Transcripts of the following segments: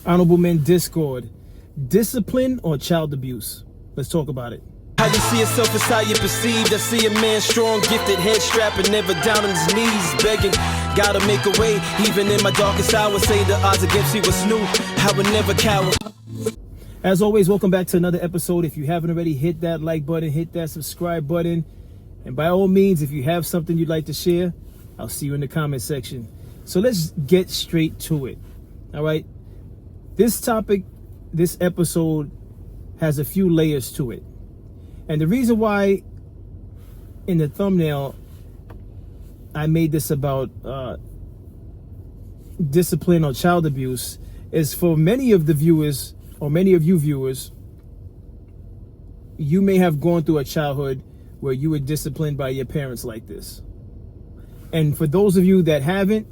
Honorable Men Discord. Discipline or child abuse? Let's talk about it. How you see yourself is how you perceived. I see a man strong, gifted, head strapping, never down on his knees, begging. Gotta make a way, even in my darkest hour. Say the odds against me was new. I would never cower. As always, welcome back to another episode. If you haven't already, hit that like button, hit that subscribe button. And by all means, if you have something you'd like to share, I'll see you in the comment section. So let's get straight to it. All right. This topic, this episode has a few layers to it. And the reason why in the thumbnail I made this about discipline or child abuse is for many of the viewers, or many of you viewers, you may have gone through a childhood where you were disciplined by your parents like this. And for those of you that haven't,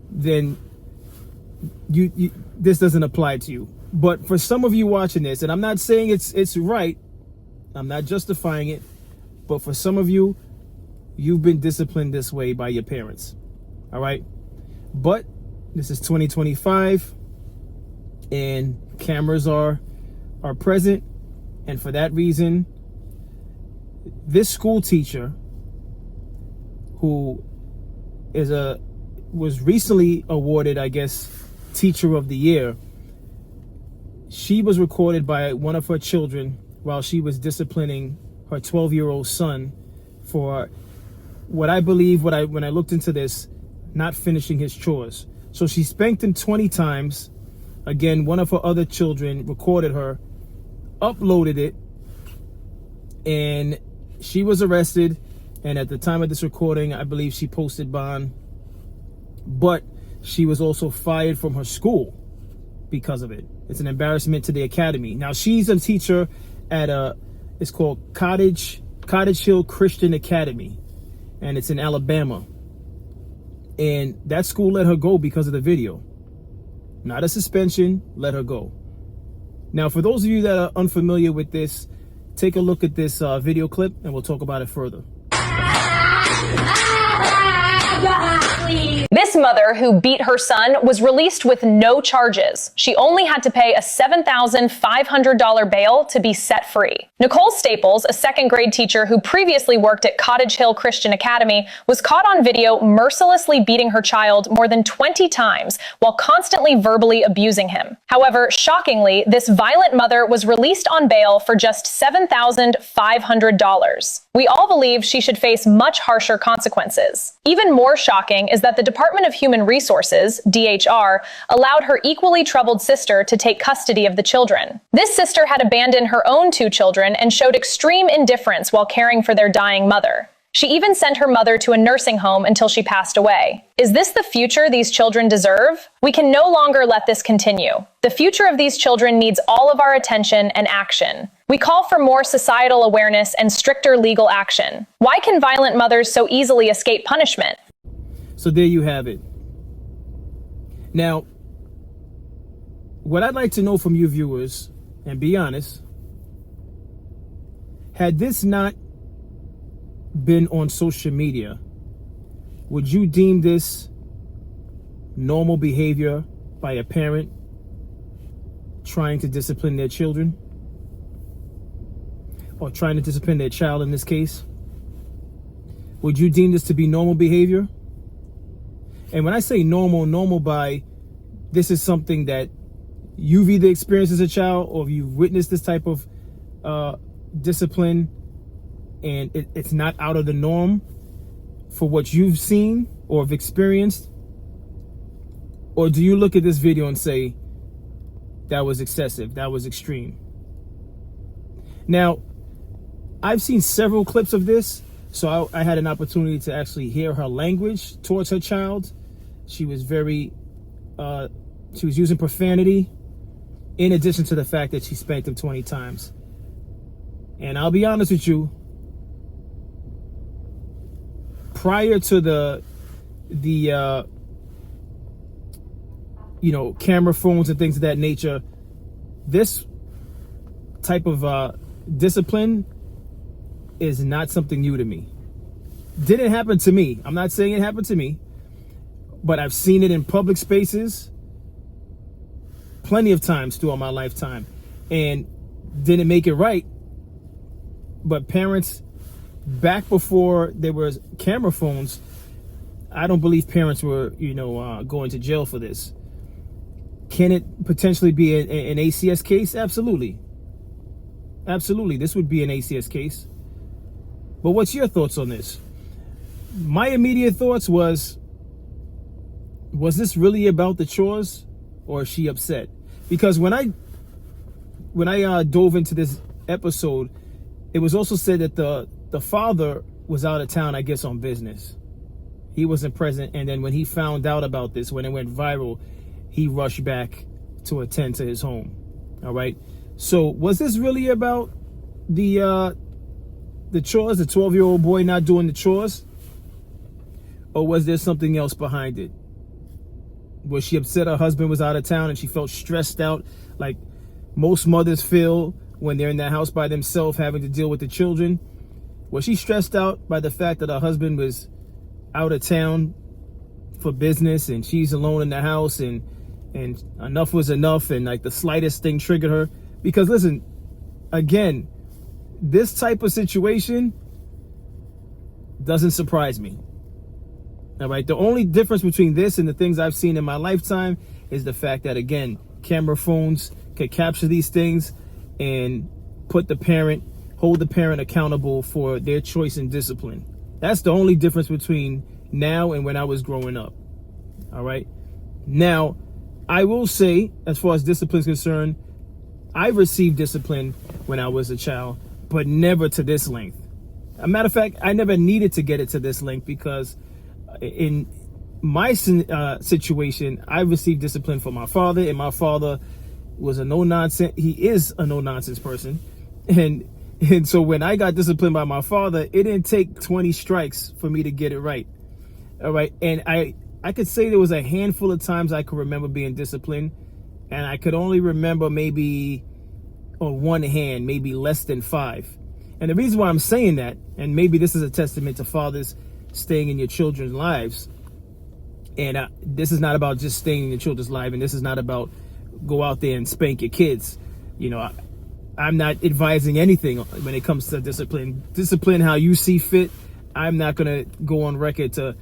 then you this doesn't apply to you. But for some of you watching this, and I'm not saying it's right, I'm not justifying it, but for some of you, you've been disciplined this way by your parents. All right. But this is 2025 and cameras are present. And for that reason, this school teacher who was recently awarded, I guess, Teacher of the Year, she was recorded by one of her children while she was disciplining her 12-year-old son for what I believe, when I looked into this, not finishing his chores. So she spanked him 20 times. Again, one of her other children recorded her, uploaded it, and she was arrested. And at the time of this recording, I believe she posted bond, but she was also fired from her school because of it. It's an embarrassment to the academy. Now, she's a teacher at it's called Cottage Hill Christian Academy, and it's in Alabama. And that school let her go because of the video. Not a suspension, let her go. Now, for those of you that are unfamiliar with this, take a look at this video clip and we'll talk about it further. This mother who beat her son was released with no charges. She only had to pay a $7,500 bail to be set free. Nicole Staples, a second-grade teacher who previously worked at Cottage Hill Christian Academy, was caught on video mercilessly beating her child more than 20 times while constantly verbally abusing him. However, shockingly, this violent mother was released on bail for just $7,500. We all believe she should face much harsher consequences. Even more shocking is that the Department of Human Resources, DHR, allowed her equally troubled sister to take custody of the children. This sister had abandoned her own 2 children and showed extreme indifference while caring for their dying mother. She even sent her mother to a nursing home until she passed away. Is this the future these children deserve? We can no longer let this continue. The future of these children needs all of our attention and action. We call for more societal awareness and stricter legal action. Why can violent mothers so easily escape punishment? So there you have it. Now, what I'd like to know from you viewers, and be honest, had this not been on social media, would you deem this normal behavior by a parent trying to discipline their children? Or trying to discipline their child in this case? Would you deem this to be normal behavior? And when I say normal by, this is something that you've either experienced as a child or you've witnessed this type of discipline, and it's not out of the norm for what you've seen or have experienced? Or do you look at this video and say, that was excessive, that was extreme? Now, I've seen several clips of this, so I had an opportunity to actually hear her language towards her child. She was she was using profanity, in addition to the fact that she spanked him 20 times. And I'll be honest with you, prior to the camera phones and things of that nature, this type of discipline is not something new to me. Didn't happen to me. I'm not saying it happened to me, but I've seen it in public spaces, plenty of times throughout my lifetime and didn't make it right. But parents, back before there was camera phones, I don't believe parents were, going to jail for this. Can it potentially be an ACS case? Absolutely. Absolutely. This would be an ACS case. But what's your thoughts on this? My immediate thoughts was this really about the chores, or is she upset? Because when I dove into this episode, it was also said that the father was out of town, I guess, on business. He wasn't present, and then when he found out about this, when it went viral, he rushed back to attend to his home. All right. So was this really about the chores, the 12-year-old boy not doing the chores? Or was there something else behind it? Was she upset her husband was out of town and she felt stressed out like most mothers feel when they're in the house by themselves having to deal with the children? Was she stressed out by the fact that her husband was out of town for business and she's alone in the house and enough was enough and like the slightest thing triggered her? Because listen, again, this type of situation doesn't surprise me. All right. The only difference between this and the things I've seen in my lifetime is the fact that, again, camera phones can capture these things and hold the parent accountable for their choice and discipline. That's the only difference between now and when I was growing up. All right. Now, I will say, as far as discipline is concerned, I received discipline when I was a child, but never to this length. As a matter of fact, I never needed to get it to this length because in my situation, I received discipline from my father, and my father was a no-nonsense. He is a no-nonsense person. And so when I got disciplined by my father, it didn't take 20 strikes for me to get it right. All right. And I could say there was a handful of times I could remember being disciplined, and I could only remember maybe on one hand, maybe less than 5. And the reason why I'm saying that, and maybe this is a testament to fathers staying in your children's lives, and this is not about just staying in your children's life, and this is not about go out there and spank your kids. I'm not advising anything when it comes to discipline how you see fit. I'm not going to go on record to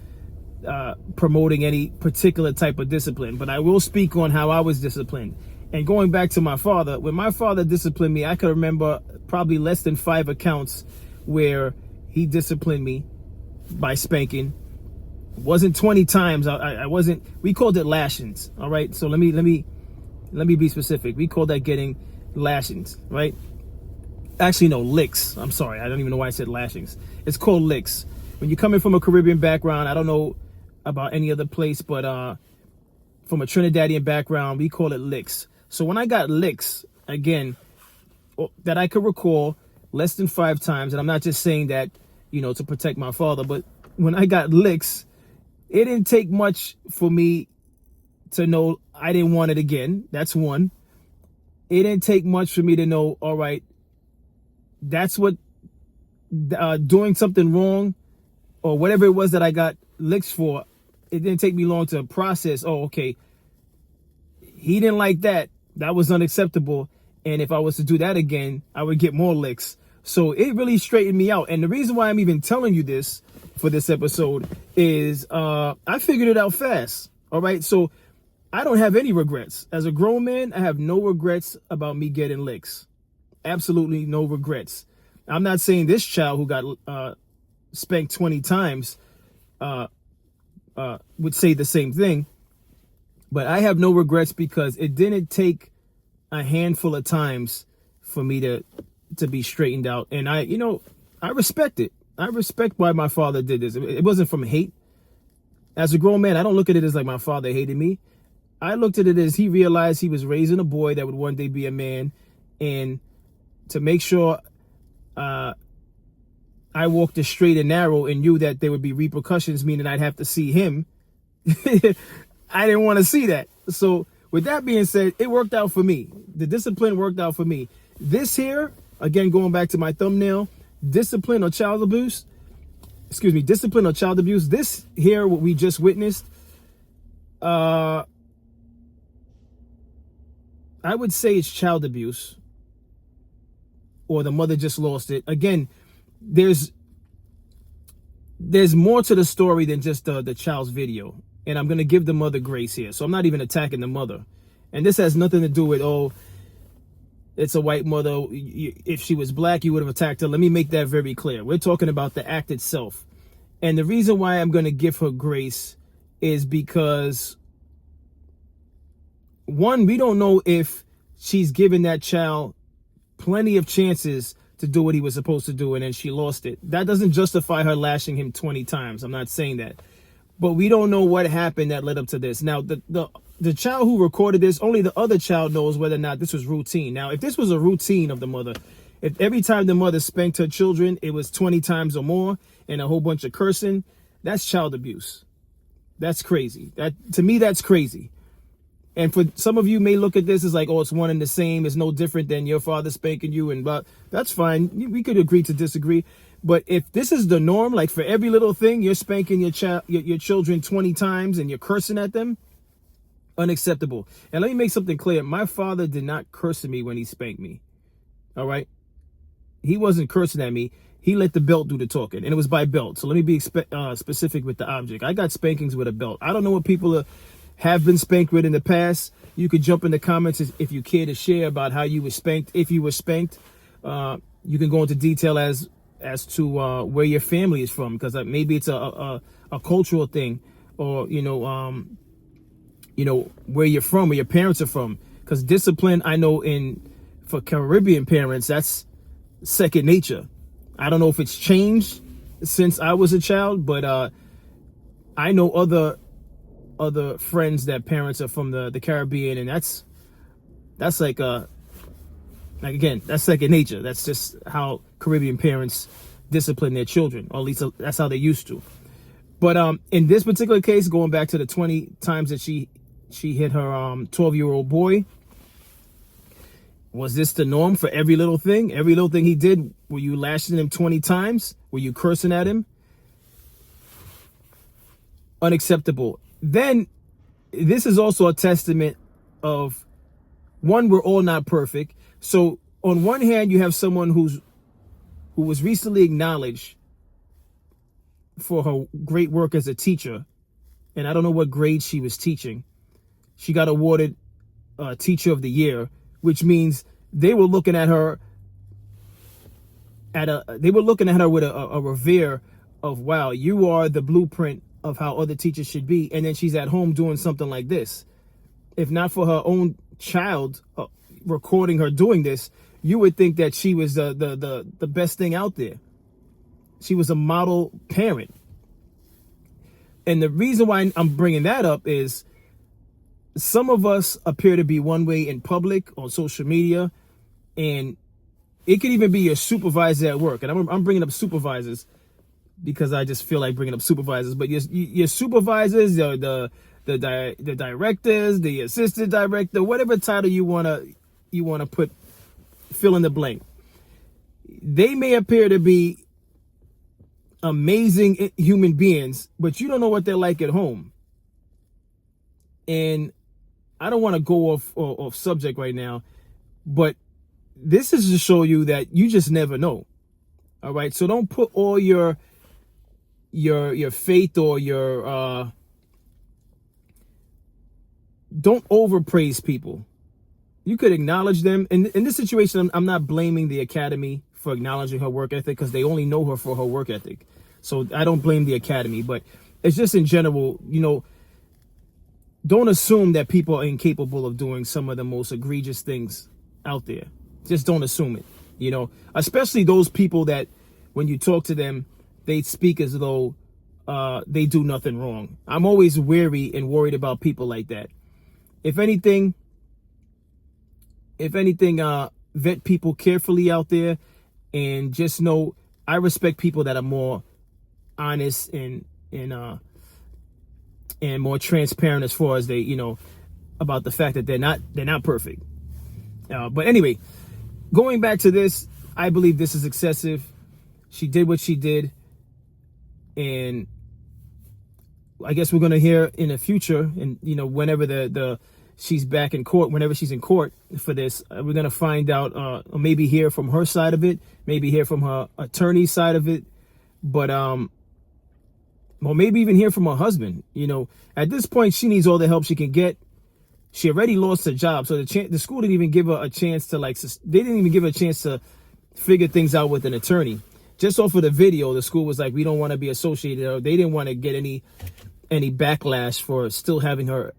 promoting any particular type of discipline, but I will speak on how I was disciplined. And going back to my father, when my father disciplined me, I could remember probably less than 5 accounts where he disciplined me by spanking. It wasn't 20 times. I wasn't. We called it lashings. All right. So let me be specific. We call that getting lashings, right? Actually, no, licks. I'm sorry. I don't even know why I said lashings. It's called licks. When you're coming from a Caribbean background, I don't know about any other place, but from a Trinidadian background, we call it licks. So when I got licks, again, that I could recall less than 5 times, and I'm not just saying that, to protect my father, but when I got licks, it didn't take much for me to know I didn't want it again. That's one. It didn't take much for me to know, all right, that's what doing something wrong or whatever it was that I got licks for. It didn't take me long to process, oh, okay, he didn't like that. That was unacceptable. And if I was to do that again, I would get more licks. So it really straightened me out. And the reason why I'm even telling you this for this episode is I figured it out fast. All right. So I don't have any regrets. As a grown man, I have no regrets about me getting licks. Absolutely no regrets. I'm not saying this child who got spanked 20 times would say the same thing. But I have no regrets because it didn't take a handful of times for me to be straightened out. And I respect it. I respect why my father did this. It wasn't from hate. As a grown man, I don't look at it as like my father hated me. I looked at it as he realized he was raising a boy that would one day be a man. And to make sure I walked the straight and narrow and knew that there would be repercussions, meaning I'd have to see him. I didn't want to see that. So with that being said, it worked out for me. The discipline worked out for me. This here, again, going back to my thumbnail, discipline or child abuse. This here, what we just witnessed, I would say it's child abuse, or the mother just lost it. Again, there's more to the story than just the child's video. And I'm going to give the mother grace here. So I'm not even attacking the mother. And this has nothing to do with, oh, it's a white mother. If she was black, you would have attacked her. Let me make that very clear. We're talking about the act itself. And the reason why I'm going to give her grace is because, one, we don't know if she's given that child plenty of chances to do what he was supposed to do, and then she lost it. That doesn't justify her lashing him 20 times. I'm not saying that. But we don't know what happened that led up to this. Now, the child who recorded this, only the other child knows whether or not this was routine. Now, if this was a routine of the mother, if every time the mother spanked her children, it was 20 times or more and a whole bunch of cursing, that's child abuse. That's crazy. To me, that's crazy. And for some of you may look at this as like, oh, it's one and the same. It's no different than your father spanking you. And but that's fine. We could agree to disagree. But if this is the norm, like for every little thing, you're spanking your children 20 times and you're cursing at them, unacceptable. And let me make something clear. My father did not curse at me when he spanked me. All right. He wasn't cursing at me. He let the belt do the talking, and it was by belt. So let me be specific with the object. I got spankings with a belt. I don't know what people have been spanked with in the past. You could jump in the comments if you care to share about how you were spanked. If you were spanked, you can go into detail as to where your family is from, because maybe it's a cultural thing, or where you're from, where your parents are from. Because discipline, I know for Caribbean parents, that's second nature. I don't know if it's changed since I was a child, but I know other friends that parents are from the Caribbean, and that's like again, that's second nature. That's just how Caribbean parents discipline their children, or at least that's how they used to. But in this particular case, going back to the 20 times that she hit her 12-year-old boy, was this the norm for every little thing? Every little thing he did, were you lashing him 20 times? Were you cursing at him? Unacceptable. Then this is also a testament of, one, we're all not perfect. So on one hand, you have someone who was recently acknowledged for her great work as a teacher, and I don't know what grade she was teaching. She got awarded Teacher of the Year, which means they were looking at her with a revere of, wow, you are the blueprint of how other teachers should be. And then she's at home doing something like this. If not for her own child recording her doing this, you would think that she was the best thing out there. She was a model parent. And the reason why I'm bringing that up is, some of us appear to be one way in public, on social media, and it could even be your supervisor at work. And I'm bringing up supervisors because I just feel like bringing up supervisors. But your supervisors, the directors, the assistant director, whatever title you wanna put, fill in the blank. They may appear to be amazing human beings, but you don't know what they're like at home. And I don't want to go off subject right now, but this is to show you that you just never know. All right. So don't put all your faith or don't overpraise people. You could acknowledge them. In this situation, I'm not blaming the academy for acknowledging her work ethic, because they only know her for her work ethic. So I don't blame the academy, but it's just in general, don't assume that people are incapable of doing some of the most egregious things out there. Just don't assume it, especially those people that when you talk to them, they speak as though they do nothing wrong. I'm always wary and worried about people like that. If anything, vet people carefully out there, and just know I respect people that are more honest and more transparent as far as they, about the fact that they're not perfect. But anyway, going back to this, I believe this is excessive. She did what she did, and I guess we're gonna hear in the future, and whenever the she's back in court, whenever she's in court for this, we're going to find out, or maybe hear from her side of it, maybe hear from her attorney's side of it, but, well, maybe even hear from her husband. You know, at this point, she needs all the help she can get. She already lost her job, so the school didn't even give her a chance to, like, they didn't even give her a chance to figure things out with an attorney. Just off of the video, the school was like, we don't want to be associated, or they didn't want to get any backlash for still having her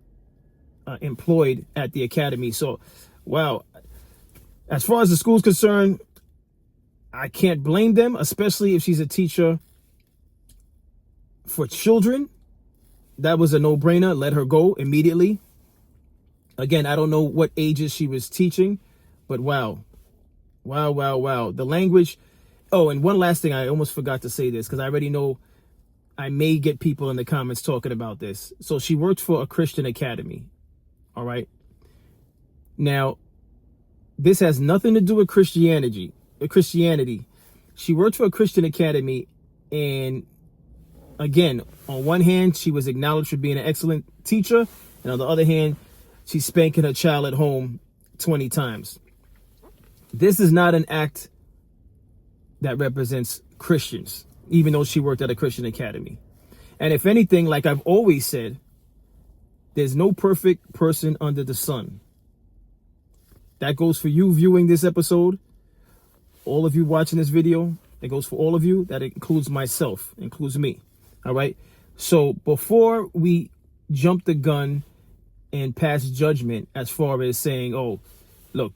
employed at the academy. So, wow. As far as the school's concerned, I can't blame them, especially if she's a teacher for children. That was a no-brainer. Let her go immediately. Again, I don't know what ages she was teaching, but wow. Wow, wow, wow. The language. Oh, and one last thing, I almost forgot to say this because I already know I may get people in the comments talking about this. So she worked for a Christian academy. All right. Now, this has nothing to do with Christianity. She worked for a Christian academy, and again, on one hand, she was acknowledged for being an excellent teacher, and on the other hand, she's spanking her child at home 20 times. This is not an act that represents Christians, even though she worked at a Christian academy. And if anything, like I've always said, there's no perfect person under the sun. That goes for you viewing this episode, all of you watching this video. That goes for all of you. That includes myself, includes me. All right. So before we jump the gun and pass judgment as far as saying, oh, look,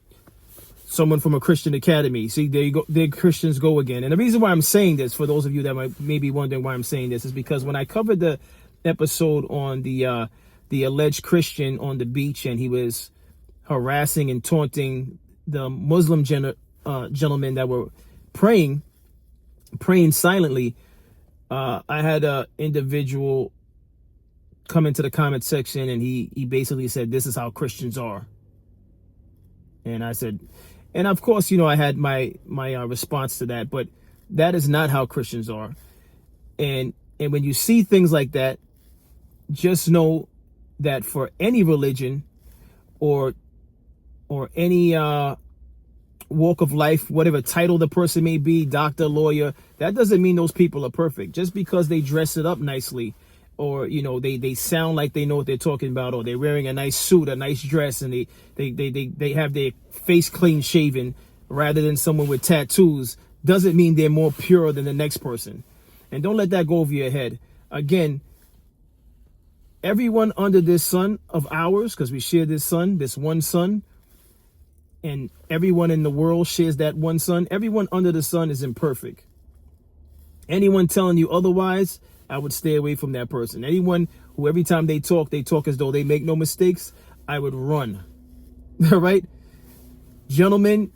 someone from a Christian academy, see, there you go, there Christians go again. And the reason why I'm saying this, for those of you that may be wondering why I'm saying this, is because when I covered the episode on the alleged Christian on the beach, and he was harassing and taunting the Muslim gentlemen that were praying silently, I had an individual come into the comment section, and he basically said, this is how Christians are. And I said, and of course, you know, I had my response to that, but that is not how Christians are. And when you see things like that, just know that for any religion or any walk of life, whatever title the person may be, doctor, lawyer, that doesn't mean those people are perfect. Just because they dress it up nicely, or, you know, they sound like they know what they're talking about, or they're wearing a nice suit, a nice dress, and they have their face clean shaven rather than someone with tattoos, doesn't mean they're more pure than the next person. And don't let that go over your head. Again, everyone under this sun of ours, because we share this sun, this one sun, and everyone in the world shares that one sun. Everyone under the sun is imperfect. Anyone telling you otherwise, I would stay away from that person. Anyone who every time they talk as though they make no mistakes, I would run. All right? Gentlemen,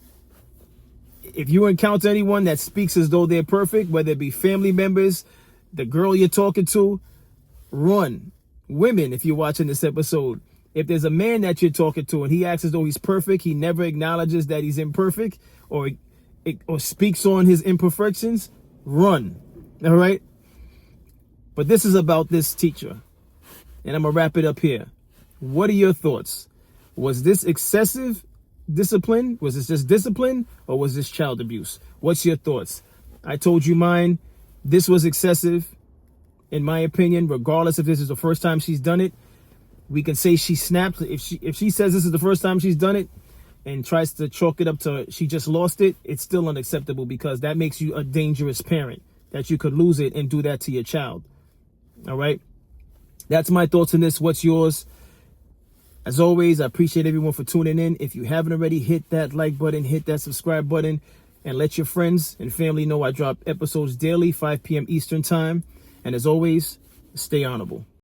if you encounter anyone that speaks as though they're perfect, whether it be family members, the girl you're talking to, run. Women, if you're watching this episode, if there's a man that you're talking to and he acts as though he's perfect, he never acknowledges that he's imperfect, or speaks on his imperfections, run. All right? But this is about this teacher, and I'm going to wrap it up here. What are your thoughts? Was this excessive discipline? Was this just discipline, or was this child abuse? What's your thoughts? I told you mine. This was excessive, in my opinion, regardless if this is the first time she's done it. We can say she snapped. If she says this is the first time she's done it and tries to chalk it up to she just lost it, it's still unacceptable, because that makes you a dangerous parent, that you could lose it and do that to your child. All right. That's my thoughts on this. What's yours? As always, I appreciate everyone for tuning in. If you haven't already, hit that like button, hit that subscribe button, and let your friends and family know I drop episodes daily, 5 p.m. Eastern time. And as always, stay honorable.